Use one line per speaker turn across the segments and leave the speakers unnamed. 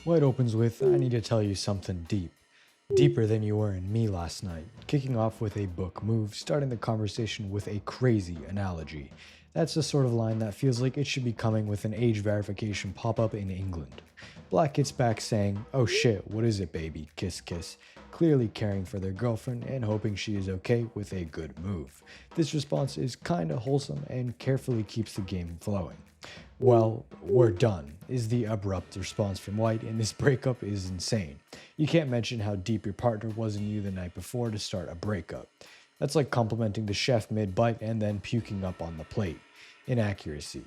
White opens with, I need to tell you something deep. Deeper than you were in me last night, kicking off with a book move, starting the conversation with a crazy analogy. That's the sort of line that feels like it should be coming with an age verification pop-up in England. Black gets back saying, oh shit, what is it baby, kiss kiss, clearly caring for their girlfriend and hoping she is okay with a good move. This response is kinda wholesome and carefully keeps the game flowing. Well, we're done, is the abrupt response from White, and this breakup is insane. You can't mention how deep your partner was in you the night before to start a breakup. That's like complimenting the chef mid-bite and then puking up on the plate. Inaccuracy.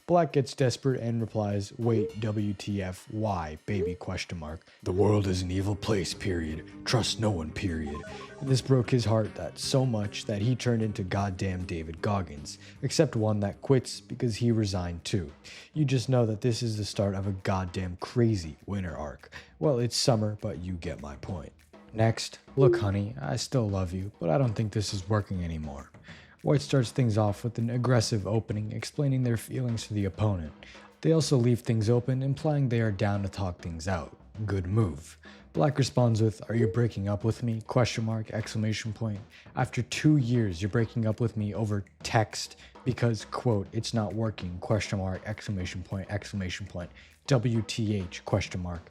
Black gets desperate and replies, wait, WTF, why, baby, question mark. The world is an evil place, period. Trust no one, period. And this broke his heart that so much that he turned into goddamn David Goggins, except one that quits because he resigned too. You just know that this is the start of a goddamn crazy winter arc. Well, it's summer, but you get my point. Next, look honey, I still love you, but I don't think this is working anymore. White starts things off with an aggressive opening, explaining their feelings to the opponent. They also leave things open, implying they are down to talk things out. Good move. Black responds with, are you breaking up with me? Question mark, exclamation point. After 2 years, you're breaking up with me over text because, quote, it's not working, question mark, exclamation point, WTH, question mark.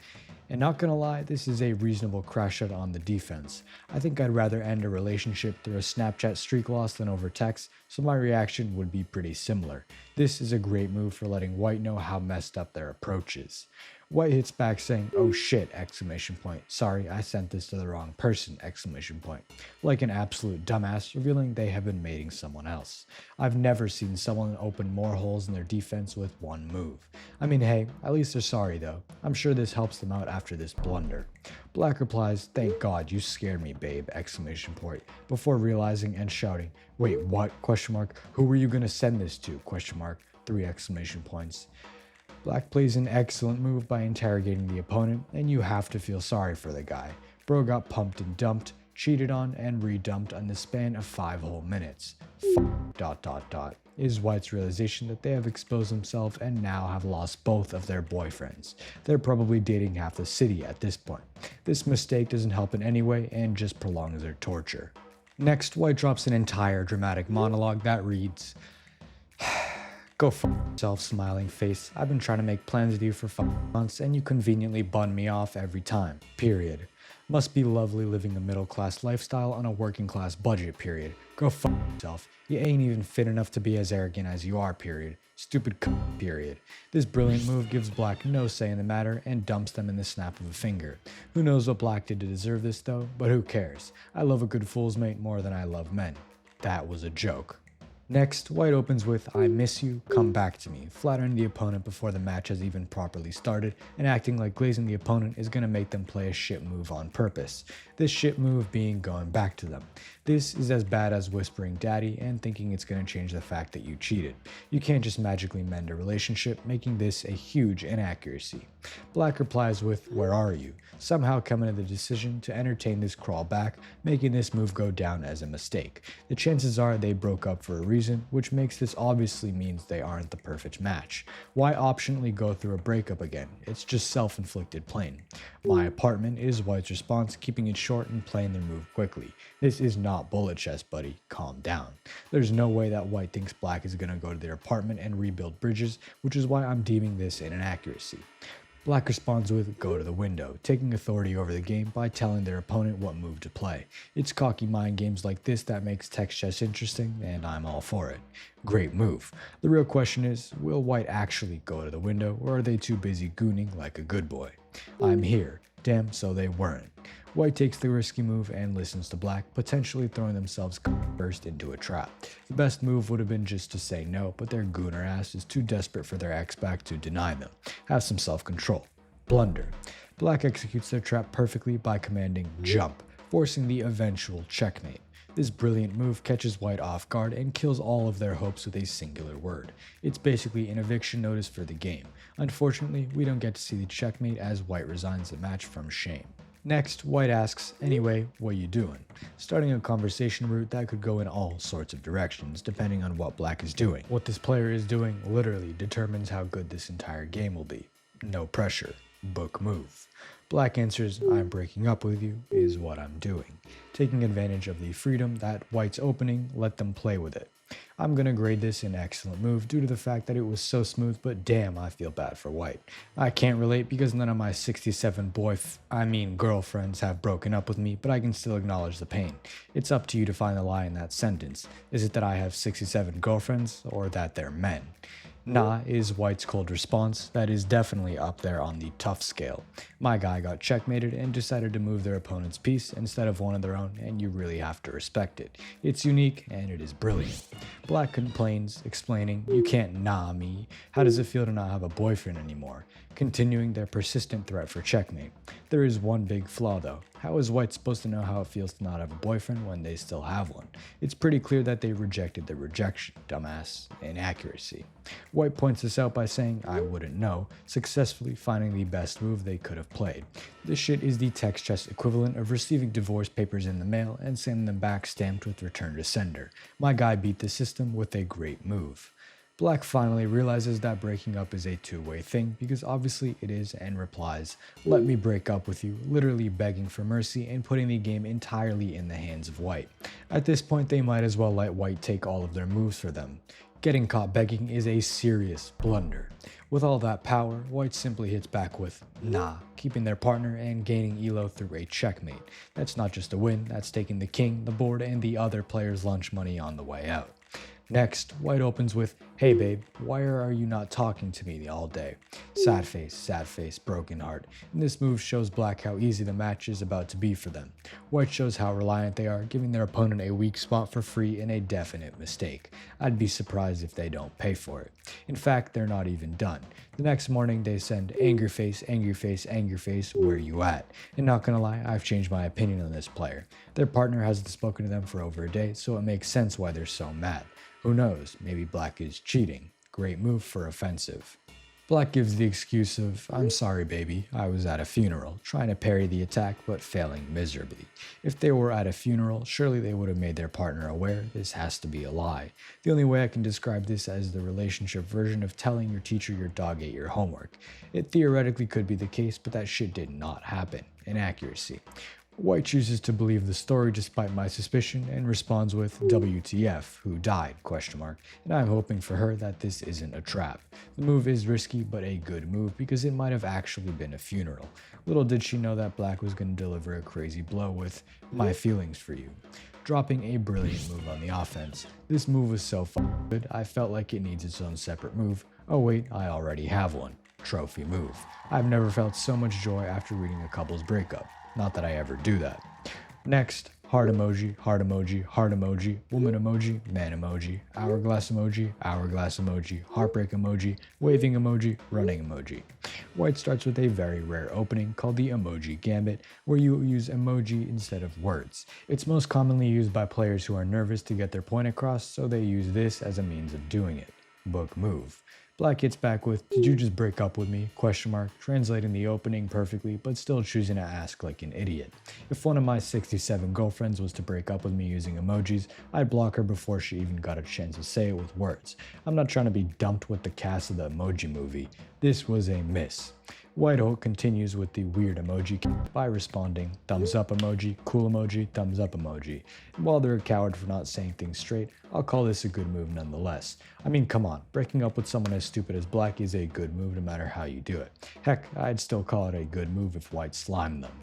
And not gonna lie, this is a reasonable crash out on the defense. I think I'd rather end a relationship through a Snapchat streak loss than over text, so my reaction would be pretty similar. This is a great move for letting White know how messed up their approach is. White hits back saying, oh shit, exclamation point. Sorry, I sent this to the wrong person, exclamation point. Like an absolute dumbass, revealing they have been mating someone else. I've never seen someone open more holes in their defense with one move. I mean, hey, at least they're sorry though. I'm sure this helps them out after this blunder. Black replies, thank God, you scared me, babe, exclamation point, before realizing and shouting, wait, what, question mark, who were you gonna send this to, question mark, 3 exclamation points. Black plays an excellent move by interrogating the opponent, and you have to feel sorry for the guy. Bro got pumped and dumped, cheated on, and redumped in the span of 5 whole minutes. Is White's realization that they have exposed themselves and now have lost both of their boyfriends. They're probably dating half the city at this point. This mistake doesn't help in any way and just prolongs their torture. Next, White drops an entire dramatic monologue that reads, go f yourself, smiling face. I've been trying to make plans with you for 5 months and you conveniently bun me off every time. Period. Must be lovely living a middle class lifestyle on a working class budget. Period. Go f yourself. You ain't even fit enough to be as arrogant as you are. Period. Stupid c. Period. This brilliant move gives Black no say in the matter and dumps them in the snap of a finger. Who knows what Black did to deserve this though, but who cares? I love a good fool's mate more than I love men. That was a joke. Next, White opens with, I miss you, come back to me, flattering the opponent before the match has even properly started, and acting like glazing the opponent is going to make them play a shit move on purpose. This shit move being going back to them. This is as bad as whispering daddy and thinking it's going to change the fact that you cheated. You can't just magically mend a relationship, making this a huge inaccuracy. Black replies with, where are you? Somehow coming to the decision to entertain this crawl back, making this move go down as a mistake. The chances are they broke up for a reason, which makes this obviously means they aren't the perfect match. Why optionally go through a breakup again? It's just self-inflicted plain. My apartment is White's response, keeping it short and playing their move quickly. This is not bullet chest, buddy. Calm down. There's no way that White thinks Black is going to go to their apartment and rebuild bridges, which is why I'm deeming this an inaccuracy. Black responds with, go to the window, taking authority over the game by telling their opponent what move to play. It's cocky mind games like this that makes text chess interesting, and I'm all for it. Great move. The real question is, will White actually go to the window, or are they too busy gooning like a good boy? I'm here. Damn, so they weren't. White takes the risky move and listens to Black, potentially throwing themselves first into a trap. The best move would have been just to say no, but their gooner ass is too desperate for their ex-back to deny them. Have some self-control. Blunder. Black executes their trap perfectly by commanding jump, forcing the eventual checkmate. This brilliant move catches White off guard and kills all of their hopes with a singular word. It's basically an eviction notice for the game. Unfortunately, we don't get to see the checkmate as White resigns the match from shame. Next, White asks, anyway, what you doing? Starting a conversation route that could go in all sorts of directions, depending on what Black is doing. What this player is doing literally determines how good this entire game will be. No pressure. Book move. Black answers, I'm breaking up with you, is what I'm doing. Taking advantage of the freedom that white's opening, let them play with it. I'm gonna grade this an excellent move due to the fact that it was so smooth, but damn, I feel bad for white. I can't relate because none of my 67 girlfriends have broken up with me, but I can still acknowledge the pain. It's up to you to find the lie in that sentence. Is it that I have 67 girlfriends, or that they're men? Nah is White's cold response. That is definitely up there on the tough scale. My guy got checkmated and decided to move their opponent's piece instead of one of their own, and you really have to respect it. It's unique and it is brilliant. Black complains, explaining, you can't nah me. How does it feel to not have a boyfriend anymore? Continuing their persistent threat for checkmate. There is one big flaw though. How is White supposed to know how it feels to not have a boyfriend when they still have one? It's pretty clear that they rejected the rejection, dumbass. Inaccuracy. White points this out by saying, I wouldn't know, successfully finding the best move they could have played. This shit is the text chest equivalent of receiving divorce papers in the mail and sending them back stamped with return to sender. My guy beat the system with a great move. Black finally realizes that breaking up is a two-way thing because obviously it is and replies, let me break up with you, literally begging for mercy and putting the game entirely in the hands of White. At this point they might as well let White take all of their moves for them. Getting caught begging is a serious blunder. With all that power, White simply hits back with nah, keeping their partner and gaining elo through a checkmate. That's not just a win, that's taking the king, the board, and the other player's lunch money on the way out. Next, White opens with, hey babe, why are you not talking to me all day? Sad face, broken heart. And this move shows Black how easy the match is about to be for them. White shows how reliant they are, giving their opponent a weak spot for free in a definite mistake. I'd be surprised if they don't pay for it. In fact, they're not even done. The next morning they send angry face, where you at? And not gonna lie, I've changed my opinion on this player. Their partner hasn't spoken to them for over a day, so it makes sense why they're so mad. Who knows, maybe Black is cheating. Great move for offensive. Black gives the excuse of, I'm sorry baby, I was at a funeral, trying to parry the attack but failing miserably. If they were at a funeral, surely they would have made their partner aware this has to be a lie. The only way I can describe this as the relationship version of telling your teacher your dog ate your homework. It theoretically could be the case, but that shit did not happen. Inaccuracy. White chooses to believe the story despite my suspicion and responds with WTF, who died, ? And I'm hoping for her that this isn't a trap. The move is risky but a good move because it might have actually been a funeral. Little did she know that Black was going to deliver a crazy blow with my feelings for you. Dropping a brilliant move on the offense. This move was so good I felt like it needs its own separate move. Oh wait, I already have one. Trophy move. I've never felt so much joy after reading a couple's breakup. Not that I ever do that. Next, heart emoji, woman emoji, man emoji, hourglass emoji, heartbreak emoji, waving emoji, running emoji. White starts with a very rare opening called the emoji gambit, where you use emoji instead of words. It's most commonly used by players who are nervous to get their point across, so they use this as a means of doing it. Book move. Black hits back with, did you just break up with me? Translating the opening perfectly, but still choosing to ask like an idiot. If one of my 67 girlfriends was to break up with me using emojis, I'd block her before she even got a chance to say it with words. I'm not trying to be dumped with the cast of the Emoji Movie. This was a miss. Whitehawk continues with the weird emoji by responding, thumbs up emoji, cool emoji, thumbs up emoji. And while they're a coward for not saying things straight, I'll call this a good move nonetheless. I mean, come on, breaking up with someone as stupid as Black is a good move no matter how you do it. Heck, I'd still call it a good move if White slimed them.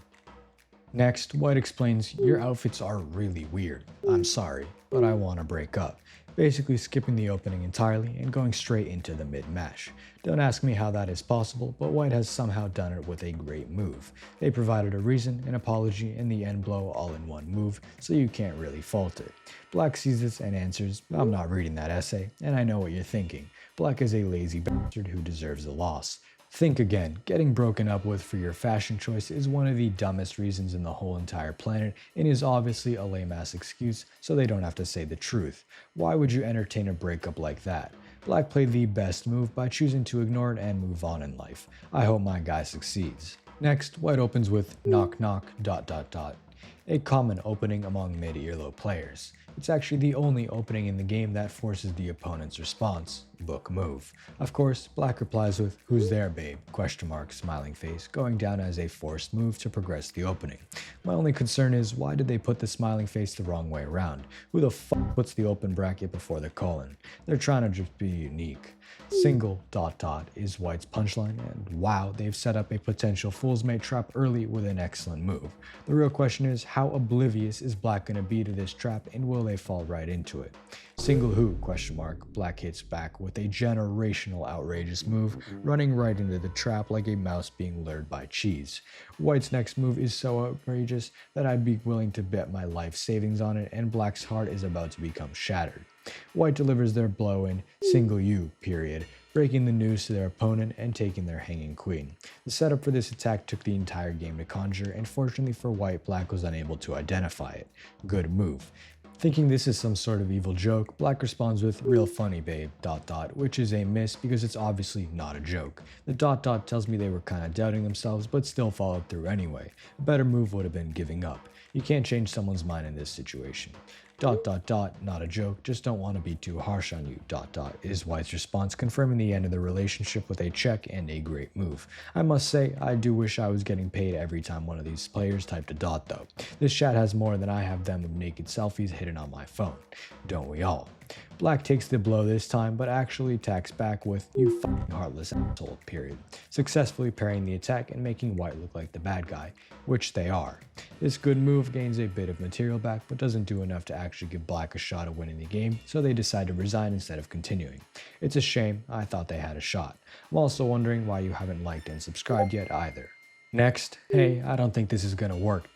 Next, White explains, your outfits are really weird. I'm sorry, but I want to break up. Basically skipping the opening entirely and going straight into the mid-mash. Don't ask me how that is possible, but White has somehow done it with a great move. They provided a reason, an apology, and the end blow all in one move, so you can't really fault it. Black sees this and answers, I'm not reading that essay, and I know what you're thinking. Black is a lazy bastard who deserves a loss. Think again, getting broken up with for your fashion choice is one of the dumbest reasons in the whole entire planet and is obviously a lame-ass excuse so they don't have to say the truth. Why would you entertain a breakup like that? Black played the best move by choosing to ignore it and move on in life. I hope my guy succeeds. Next, White opens with knock knock ... a common opening among mid-elo players. It's actually the only opening in the game that forces the opponent's response, book move. Of course, Black replies with, "Who's there, babe?" Question mark, smiling face, going down as a forced move to progress the opening. My only concern is, why did they put the smiling face the wrong way around? Who the fuck puts the open bracket before the colon? They're trying to just be unique. Single ... is White's punchline, and wow, they've set up a potential fool's mate trap early with an excellent move. The real question is, how oblivious is Black gonna be to this trap, and will they fall right into it? Single who? Question mark. Black hits back with a generational outrageous move, running right into the trap like a mouse being lured by cheese. White's next move is so outrageous that I'd be willing to bet my life savings on it, and Black's heart is about to become shattered. White delivers their blow in single U, period, breaking the news to their opponent and taking their hanging queen. The setup for this attack took the entire game to conjure, and fortunately for White, Black was unable to identify it. Good move. Thinking this is some sort of evil joke, Black responds with, "Real funny, babe, ... which is a miss because it's obviously not a joke. The ... tells me they were kinda doubting themselves, but still followed through anyway. A better move would have been giving up. You can't change someone's mind in this situation. ... not a joke, just don't want to be too harsh on you ... is White's response, confirming the end of the relationship with a check and a great move. I must say, I do wish I was getting paid every time one of these players typed a ... though. This chat has more than I have them of naked selfies hidden on my phone. Don't we all? Black takes the blow this time, but actually attacks back with, "You fucking heartless asshole," period, successfully parrying the attack and making White look like the bad guy, which they are. This good move gains a bit of material back, but doesn't do enough to actually give Black a shot of winning the game, so they decide to resign instead of continuing. It's a shame, I thought they had a shot. I'm also wondering why you haven't liked and subscribed yet either. Next, "Hey, I don't think this is gonna work ...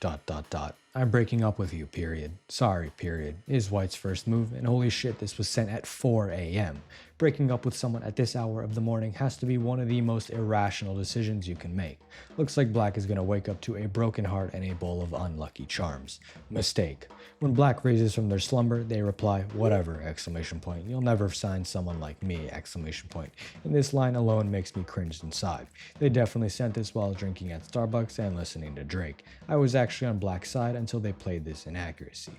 I'm breaking up with you, period. Sorry, period," is White's first move, and holy shit, this was sent at 4 a.m. Breaking up with someone at this hour of the morning has to be one of the most irrational decisions you can make. Looks like Black is gonna wake up to a broken heart and a bowl of unlucky charms. Mistake. When Black raises from their slumber, they reply, "Whatever!" ! You'll never find someone like me! And this line alone makes me cringe inside. They definitely sent this while drinking at Starbucks and listening to Drake. I was actually on Black's side until they played this inaccuracy.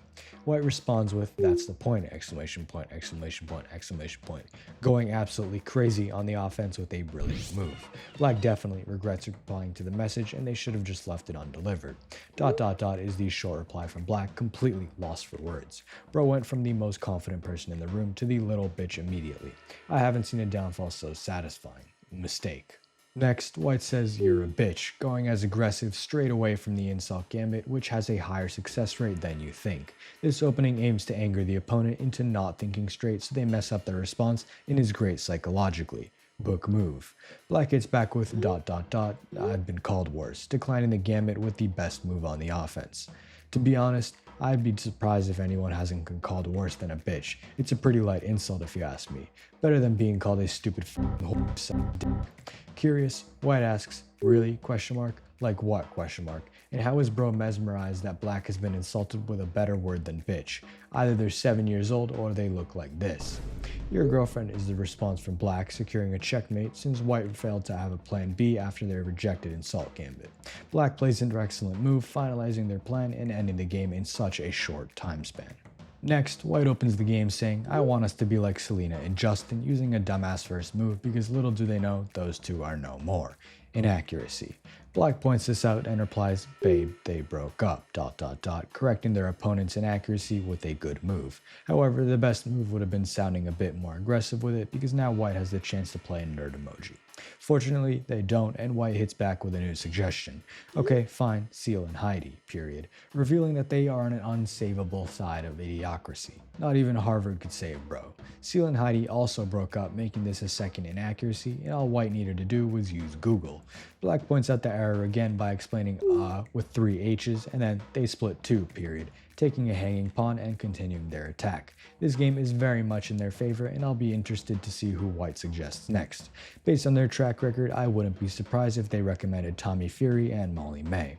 White responds with, "That's the point! !" Going absolutely crazy on the offense with a brilliant move. Black definitely regrets replying to the message, and they should have just left it undelivered. ... is the short reply from Black, completely lost for words. Bro went from the most confident person in the room to the little bitch immediately. I haven't seen a downfall so satisfying. Mistake. Next, White says, "You're a bitch," going as aggressive straight away from the insult gambit, which has a higher success rate than you think. This opening aims to anger the opponent into not thinking straight, so they mess up their response and is great psychologically. Book move. Black hits back with ... I've been called worse, declining the gambit with the best move on the offense. To be honest, I'd be surprised if anyone hasn't been called worse than a bitch. It's a pretty light insult if you ask me. Better than being called a stupid f***ing whore. Curious, White asks, "Really? ? Like what? ? And how is bro mesmerized that Black has been insulted with a better word than bitch? Either they're 7 years old or they look like this." "Your girlfriend," is the response from Black, securing a checkmate since White failed to have a plan B after their rejected insult gambit. Black plays an excellent move, finalizing their plan and ending the game in such a short time span. Next, White opens the game saying, "I want us to be like Selena and Justin," using a dumbass first move because little do they know those two are no more. Inaccuracy. Black points this out and replies, "Babe, they broke up ... correcting their opponent's inaccuracy with a good move. However, the best move would have been sounding a bit more aggressive with it because now White has the chance to play a nerd emoji. Fortunately, they don't, and White hits back with a new suggestion. Okay, fine, Seal and Heidi, period, revealing that they are on an unsavable side of idiocracy. Not even Harvard could save bro. Seal and Heidi also broke up, making this a second inaccuracy, and all White needed to do was use Google. Black points out the error again by explaining with 3 H's, and then they split 2, period, taking a hanging pawn and continuing their attack. This game is very much in their favor, and I'll be interested to see who White suggests next. Based on their track record, I wouldn't be surprised if they recommended Tommy Fury and Molly May.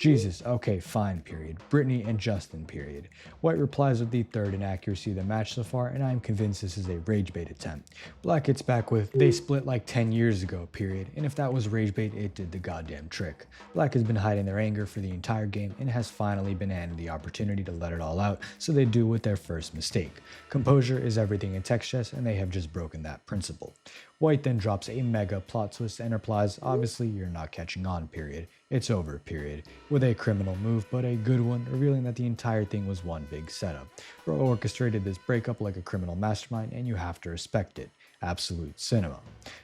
Jesus, okay, fine, period. Brittany and Justin, period. White replies with the third inaccuracy of the match so far, and I am convinced this is a rage bait attempt. Black hits back with, they split like 10 years ago, period, and if that was rage bait, it did the goddamn trick. Black has been hiding their anger for the entire game and has finally been handed the opportunity to let it all out, so they do with their first mistake. Composure is everything in text chess, and they have just broken that principle. White then drops a mega plot twist and replies, obviously you're not catching on, period. It's over, period. With a criminal move, but a good one, revealing that the entire thing was one big setup. Bro orchestrated this breakup like a criminal mastermind, and you have to respect it. Absolute cinema.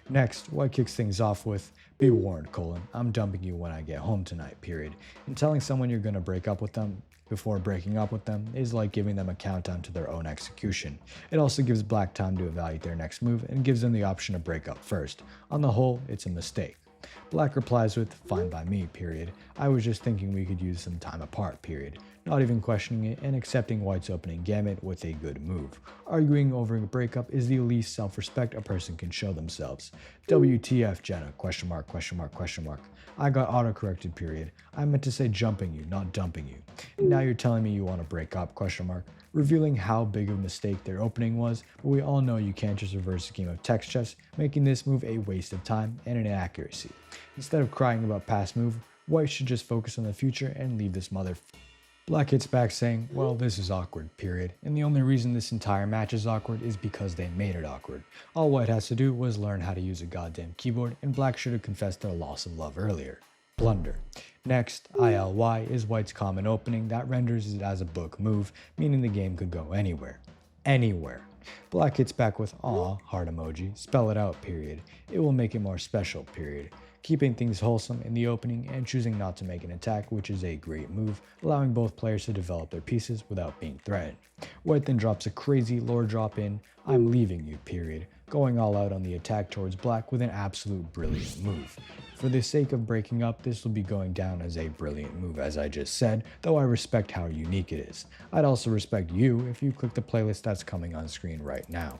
Next, White kicks things off with, be warned, I'm dumping you when I get home tonight, period. And telling someone you're gonna break up with them before breaking up with them is like giving them a countdown to their own execution. It also gives Black time to evaluate their next move and gives them the option to break up first. On the whole, it's a mistake. Black replies with, fine by me, period. I was just thinking we could use some time apart, period. Not even questioning it and accepting White's opening gambit with a good move. Arguing over a breakup is the least self-respect a person can show themselves. WTF, Jenna, question mark, question mark, question mark. I got autocorrected, period. I meant to say jumping you, not dumping you. And now you're telling me you want to break up, question mark. Revealing how big of a mistake their opening was, but we all know you can't just reverse a game of text chess, making this move a waste of time and an inaccuracy. Instead of crying about past move, White should just focus on the future and leave this mother. Black hits back saying, well, this is awkward, period. And the only reason this entire match is awkward is because they made it awkward. All White has to do was learn how to use a goddamn keyboard, and Black should have confessed their loss of love earlier. Blunder. Next, ILY is White's common opening that renders it as a book move, meaning the game could go anywhere. Anywhere. Black hits back with aw, heart emoji, spell it out, period. It will make it more special, period. Keeping things wholesome in the opening and choosing not to make an attack, which is a great move, allowing both players to develop their pieces without being threatened. White then drops a crazy lore drop in, I'm leaving you, period, going all out on the attack towards Black with an absolute brilliant move. For the sake of breaking up, this will be going down as a brilliant move as I just said, though I respect how unique it is. I'd also respect you if you click the playlist that's coming on screen right now.